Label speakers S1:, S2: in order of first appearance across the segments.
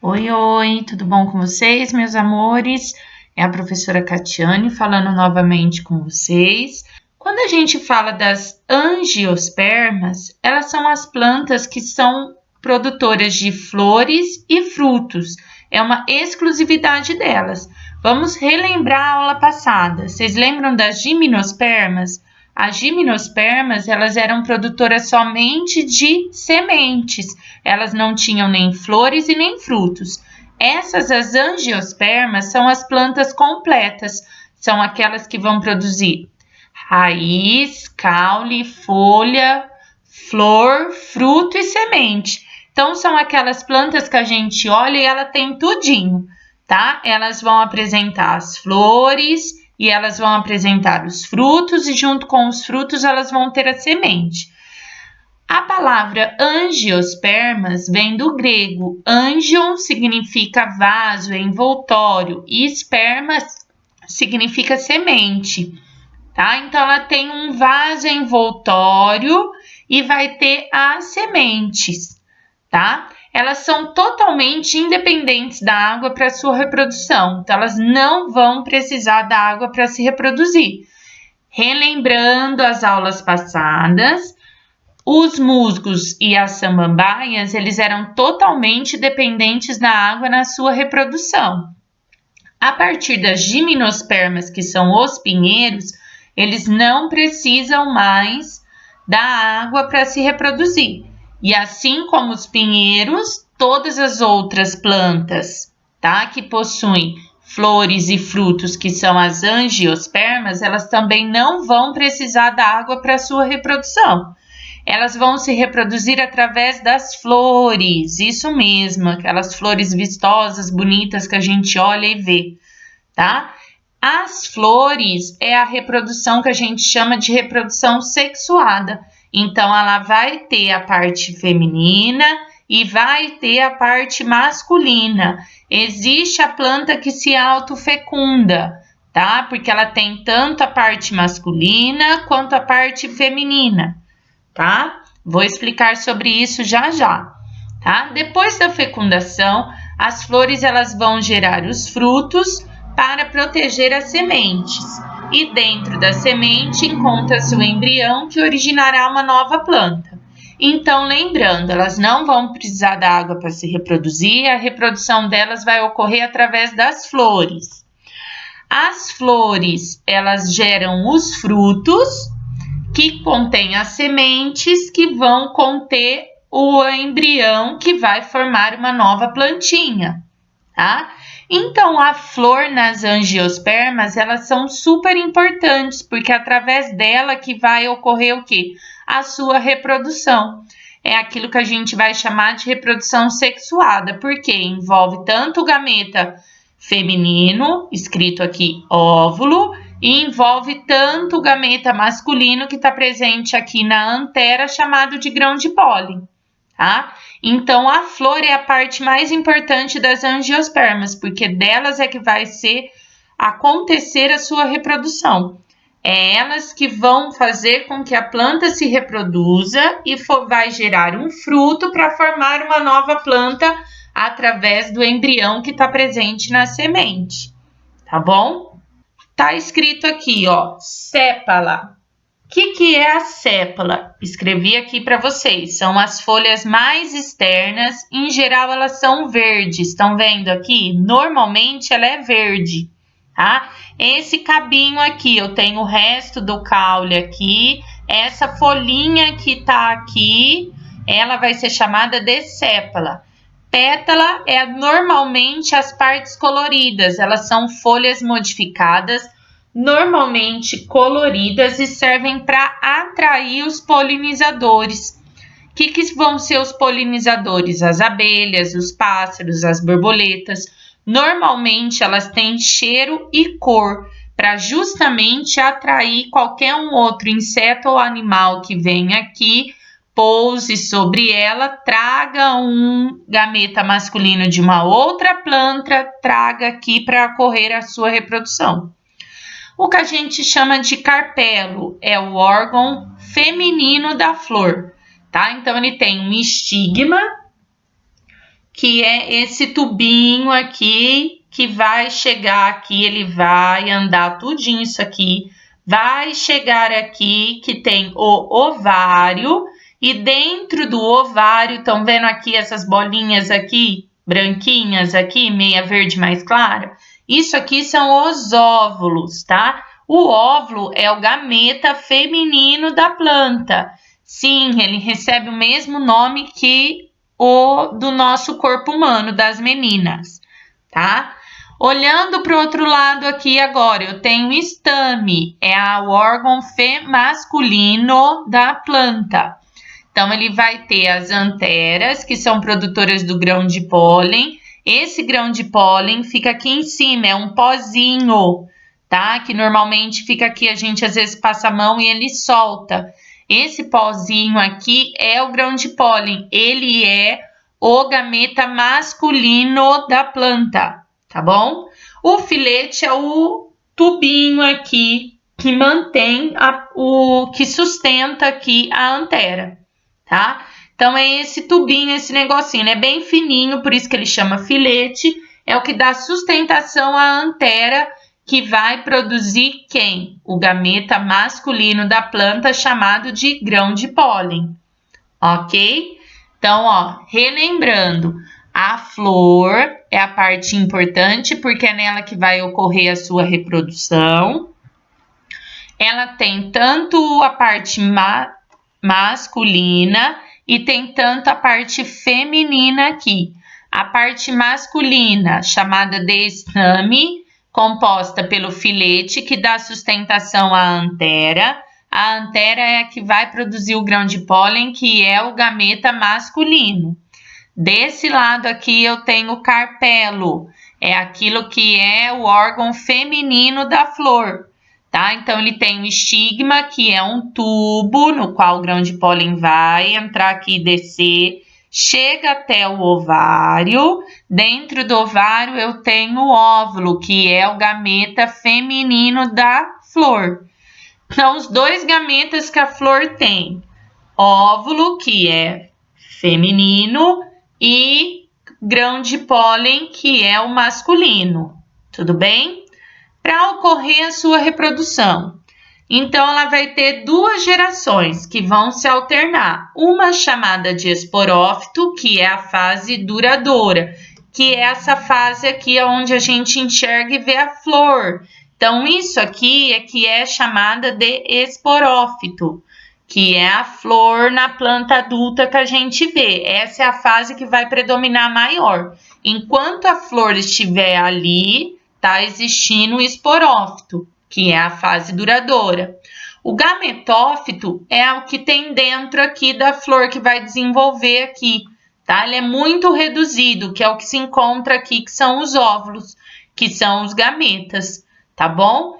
S1: Oi, oi, tudo bom com vocês, meus amores? É a professora Catiane falando novamente com vocês. Quando a gente fala das angiospermas, elas são as plantas que são produtoras de flores e frutos. É uma exclusividade delas. Vamos relembrar a aula passada. Vocês lembram das gimnospermas? As gimnospermas, elas eram produtoras somente de sementes. Elas não tinham nem flores e nem frutos. As angiospermas, são as plantas completas. São aquelas que vão produzir raiz, caule, folha, flor, fruto e semente. Então, são aquelas plantas que a gente olha e ela tem tudinho, tá? Elas vão apresentar as flores e elas vão apresentar os frutos e junto com os frutos elas vão ter a semente. A palavra angiospermas vem do grego. Angion significa vaso, envoltório, e espermas significa semente, tá? Então, ela tem um vaso envoltório e vai ter as sementes, tá? Elas são totalmente independentes da água para sua reprodução, então elas não vão precisar da água para se reproduzir. Relembrando as aulas passadas, os musgos e as samambaias, eles eram totalmente dependentes da água na sua reprodução. A partir das gimnospermas, que são os pinheiros, eles não precisam mais da água para se reproduzir. E assim como os pinheiros, todas as outras plantas, tá, que possuem flores e frutos, que são as angiospermas, elas também não vão precisar da água para sua reprodução. Elas vão se reproduzir através das flores, isso mesmo, aquelas flores vistosas, bonitas que a gente olha e vê, tá? As flores é a reprodução que a gente chama de reprodução sexuada. Então, ela vai ter a parte feminina e vai ter a parte masculina. Existe a planta que se autofecunda, tá? Porque ela tem tanto a parte masculina quanto a parte feminina, tá? Vou explicar sobre isso já já, tá? Depois da fecundação, as flores elas vão gerar os frutos para proteger as sementes. E dentro da semente encontra-se o embrião que originará uma nova planta. Então, lembrando, elas não vão precisar da água para se reproduzir, a reprodução delas vai ocorrer através das flores. As flores, elas geram os frutos, que contém as sementes que vão conter o embrião que vai formar uma nova plantinha, tá? Então, a flor nas angiospermas, elas são super importantes, porque através dela que vai ocorrer o quê? A sua reprodução. É aquilo que a gente vai chamar de reprodução sexuada, porque envolve tanto o gameta feminino, escrito aqui óvulo, e envolve tanto o gameta masculino que está presente aqui na antera, chamado de grão de pólen, tá? Então, a flor é a parte mais importante das angiospermas, porque delas é que vai acontecer a sua reprodução. É elas que vão fazer com que a planta se reproduza e vai gerar um fruto para formar uma nova planta através do embrião que está presente na semente, tá bom? Tá escrito aqui, ó, sépala. O que é a sépala? Escrevi aqui para vocês. São as folhas mais externas. Em geral, elas são verdes. Estão vendo aqui? Normalmente, ela é verde, tá? Esse cabinho aqui, eu tenho o resto do caule aqui. Essa folhinha que tá aqui, ela vai ser chamada de sépala. Pétala é normalmente as partes coloridas. Elas são folhas modificadas, normalmente coloridas, e servem para atrair os polinizadores. O que vão ser os polinizadores? As abelhas, os pássaros, as borboletas. Normalmente elas têm cheiro e cor para justamente atrair qualquer um outro inseto ou animal que venha aqui, pouse sobre ela, traga um gameta masculino de uma outra planta, traga aqui para ocorrer a sua reprodução. O que a gente chama de carpelo é o órgão feminino da flor, tá? Então, ele tem um estigma, que é esse tubinho aqui, que vai chegar aqui, ele vai andar tudinho isso aqui, vai chegar aqui, que tem o ovário, e dentro do ovário, estão vendo aqui essas bolinhas aqui, branquinhas aqui, meia verde mais clara? Isso aqui são os óvulos, tá? O óvulo é o gameta feminino da planta. Sim, ele recebe o mesmo nome que o do nosso corpo humano, das meninas, tá? Olhando para o outro lado aqui agora, eu tenho estame, é o órgão masculino da planta. Então, ele vai ter as anteras, que são produtoras do grão de pólen. Esse grão de pólen fica aqui em cima, é um pozinho, tá? Que normalmente fica aqui, a gente às vezes passa a mão e ele solta. Esse pozinho aqui é o grão de pólen, ele é o gameta masculino da planta, tá bom? O filete é o tubinho aqui que mantém, que sustenta aqui a antera, tá? Então, é esse tubinho, esse negocinho, é bem fininho, por isso que ele chama filete, é o que dá sustentação à antera, que vai produzir quem? O gameta masculino da planta, chamado de grão de pólen, ok? Então, ó, relembrando, a flor é a parte importante, porque é nela que vai ocorrer a sua reprodução. Ela tem tanto a parte masculina e tem tanto a parte feminina aqui. A parte masculina, chamada de estame, composta pelo filete, que dá sustentação à antera. A antera é a que vai produzir o grão de pólen, que é o gameta masculino. Desse lado aqui eu tenho o carpelo, é aquilo que é o órgão feminino da flor, tá? Então, ele tem o estigma, que é um tubo no qual o grão de pólen vai entrar aqui e descer, chega até o ovário. Dentro do ovário eu tenho o óvulo, que é o gameta feminino da flor. Então, os dois gametas que a flor tem, óvulo, que é feminino, e grão de pólen, que é o masculino, tudo bem? Para ocorrer a sua reprodução, então ela vai ter duas gerações que vão se alternar, uma chamada de esporófito, que é a fase duradoura, que é essa fase aqui onde a gente enxerga e vê a flor. Então, isso aqui é que é chamada de esporófito, que é a flor na planta adulta que a gente vê. Essa é a fase que vai predominar maior. Enquanto a flor estiver ali, está existindo o esporófito, que é a fase duradoura. O gametófito é o que tem dentro aqui da flor, que vai desenvolver aqui, tá? Ele é muito reduzido, que é o que se encontra aqui, que são os óvulos, que são os gametas, tá bom?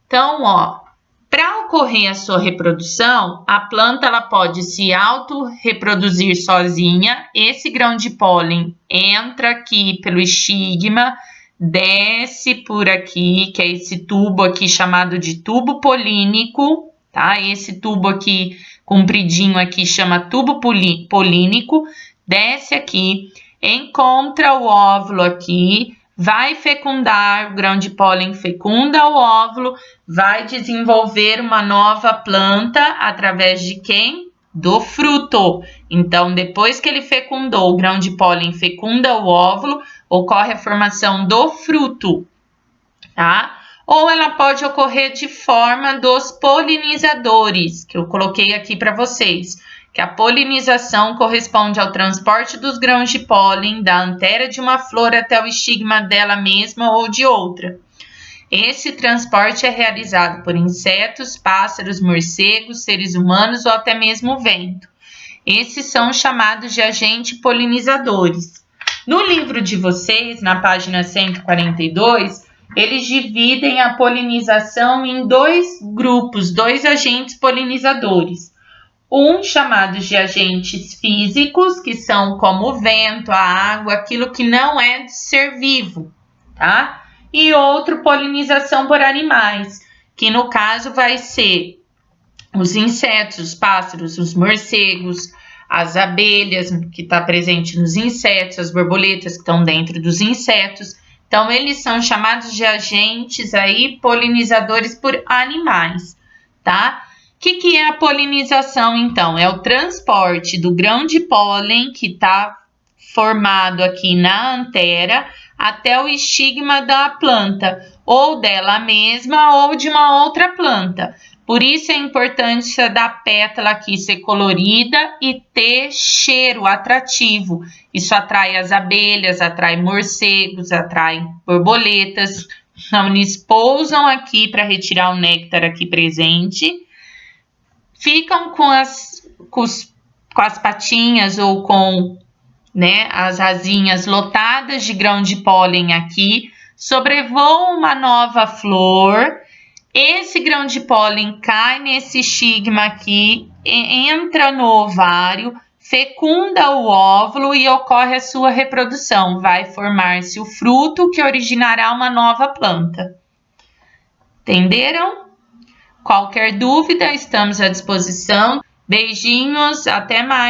S1: Então, ó, para ocorrer a sua reprodução, a planta ela pode se auto-reproduzir sozinha. Esse grão de pólen entra aqui pelo estigma, desce por aqui, que é esse tubo aqui chamado de tubo polínico, tá? Esse tubo aqui compridinho aqui chama tubo polínico, desce aqui, encontra o óvulo aqui, vai fecundar, o grão de pólen fecunda o óvulo, vai desenvolver uma nova planta através de quem? Do fruto. Então, depois que ele fecundou, o grão de pólen fecunda o óvulo, ocorre a formação do fruto, tá? Ou ela pode ocorrer de forma dos polinizadores, que eu coloquei aqui para vocês, que a polinização corresponde ao transporte dos grãos de pólen da antera de uma flor até o estigma dela mesma ou de outra. Esse transporte é realizado por insetos, pássaros, morcegos, seres humanos ou até mesmo o vento. Esses são chamados de agentes polinizadores. No livro de vocês, na página 142, eles dividem a polinização em dois grupos, dois agentes polinizadores. Um chamado de agentes físicos, que são como o vento, a água, aquilo que não é de ser vivo, tá? E outro, polinização por animais, que no caso vai ser os insetos, os pássaros, os morcegos, as abelhas, que está presente nos insetos, as borboletas que estão dentro dos insetos. Então, eles são chamados de agentes aí polinizadores por animais, tá? O que é a polinização, então? É o transporte do grão de pólen que está formado aqui na antera até o estigma da planta, ou dela mesma ou de uma outra planta. Por isso a importância da pétala aqui ser colorida e ter cheiro atrativo. Isso atrai as abelhas, atrai morcegos, atrai borboletas. Então, eles pousam aqui para retirar o néctar aqui presente. Ficam com as patinhas ou com, né, as asinhas lotadas de grão de pólen aqui. Sobrevoam uma nova flor. Esse grão de pólen cai nesse estigma aqui, entra no ovário, fecunda o óvulo e ocorre a sua reprodução. Vai formar-se o fruto que originará uma nova planta. Entenderam? Qualquer dúvida, estamos à disposição. Beijinhos, até mais!